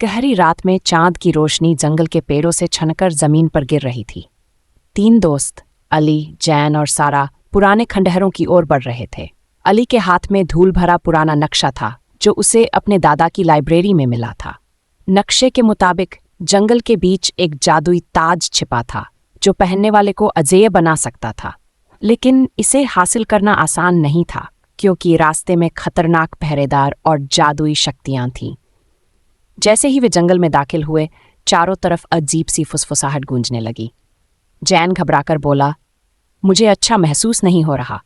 गहरी रात में चांद की रोशनी जंगल के पेड़ों से छनकर जमीन पर गिर रही थी। 3 दोस्त अली, जैन और सारा पुराने खंडहरों की ओर बढ़ रहे थे। अली के हाथ में धूल भरा पुराना नक्शा था जो उसे अपने दादा की लाइब्रेरी में मिला था। नक्शे के मुताबिक जंगल के बीच एक जादुई ताज छिपा था जो पहनने वाले को अजेय बना सकता था। लेकिन इसे हासिल करना आसान नहीं था क्योंकि रास्ते में खतरनाक पहरेदार और जादुई शक्तियां थीं। जैसे ही वे जंगल में दाखिल हुए, चारों तरफ अजीब सी फुसफुसाहट गूंजने लगी। जैन घबराकर बोला, मुझे अच्छा महसूस नहीं हो रहा।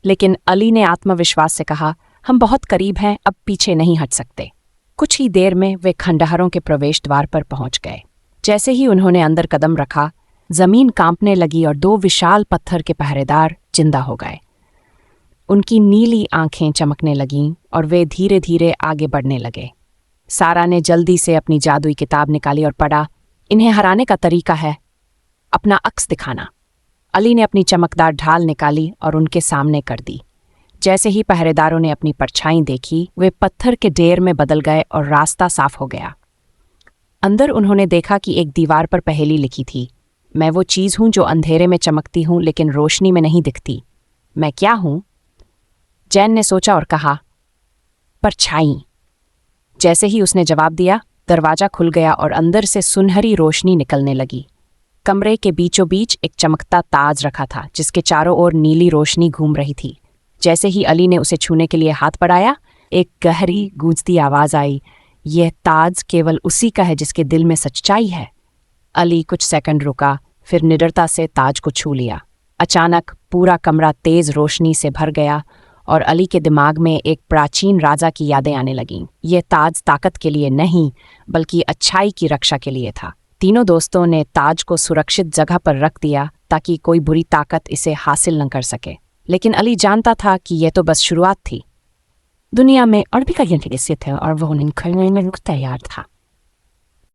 लेकिन अली ने आत्मविश्वास से कहा, हम बहुत करीब हैं, अब पीछे नहीं हट सकते। कुछ ही देर में वे खंडहरों के प्रवेश द्वार पर पहुंच गए। जैसे ही उन्होंने अंदर कदम रखा, जमीन कांपने लगी और 2 विशाल पत्थर के पहरेदार जिंदा हो गए। उनकी नीली आंखें चमकने लगीं और वे धीरे धीरे आगे बढ़ने लगे। सारा ने जल्दी से अपनी जादुई किताब निकाली और पढ़ा, इन्हें हराने का तरीका है अपना अक्स दिखाना। अली ने अपनी चमकदार ढाल निकाली और उनके सामने कर दी। जैसे ही पहरेदारों ने अपनी परछाई देखी, वे पत्थर के ढेर में बदल गए और रास्ता साफ हो गया। अंदर उन्होंने देखा कि एक दीवार पर पहेली लिखी थी, मैं वो चीज़ हूं जो अंधेरे में चमकती हूं लेकिन रोशनी में नहीं दिखती। मैं क्या हूं? जैन ने सोचा और कहा, परछाई। जैसे ही उसने जवाब दिया, दरवाजा खुल गया और अंदर से सुनहरी रोशनी निकलने लगी। कमरे के बीचों बीच एक चमकता ताज रखा था जिसके चारों ओर नीली रोशनी घूम रही थी। जैसे ही अली ने उसे छूने के लिए हाथ बढ़ाया, एक गहरी गूंजती आवाज आई, यह ताज केवल उसी का है जिसके दिल में सच्चाई है। अली कुछ सेकंड रुका, फिर निडरता से ताज को छू लिया। अचानक पूरा कमरा तेज रोशनी से भर गया और अली के दिमाग में एक प्राचीन राजा की यादें आने लगीं। यह ताज ताकत के लिए नहीं, बल्कि अच्छाई की रक्षा के लिए था। तीनों दोस्तों ने ताज को सुरक्षित जगह पर रख दिया ताकि कोई बुरी ताकत इसे हासिल न कर सके। लेकिन अली जानता था कि यह तो बस शुरुआत थी। दुनिया में और भी कई हिस्से थे और वो उन्हें करने में तैयार था।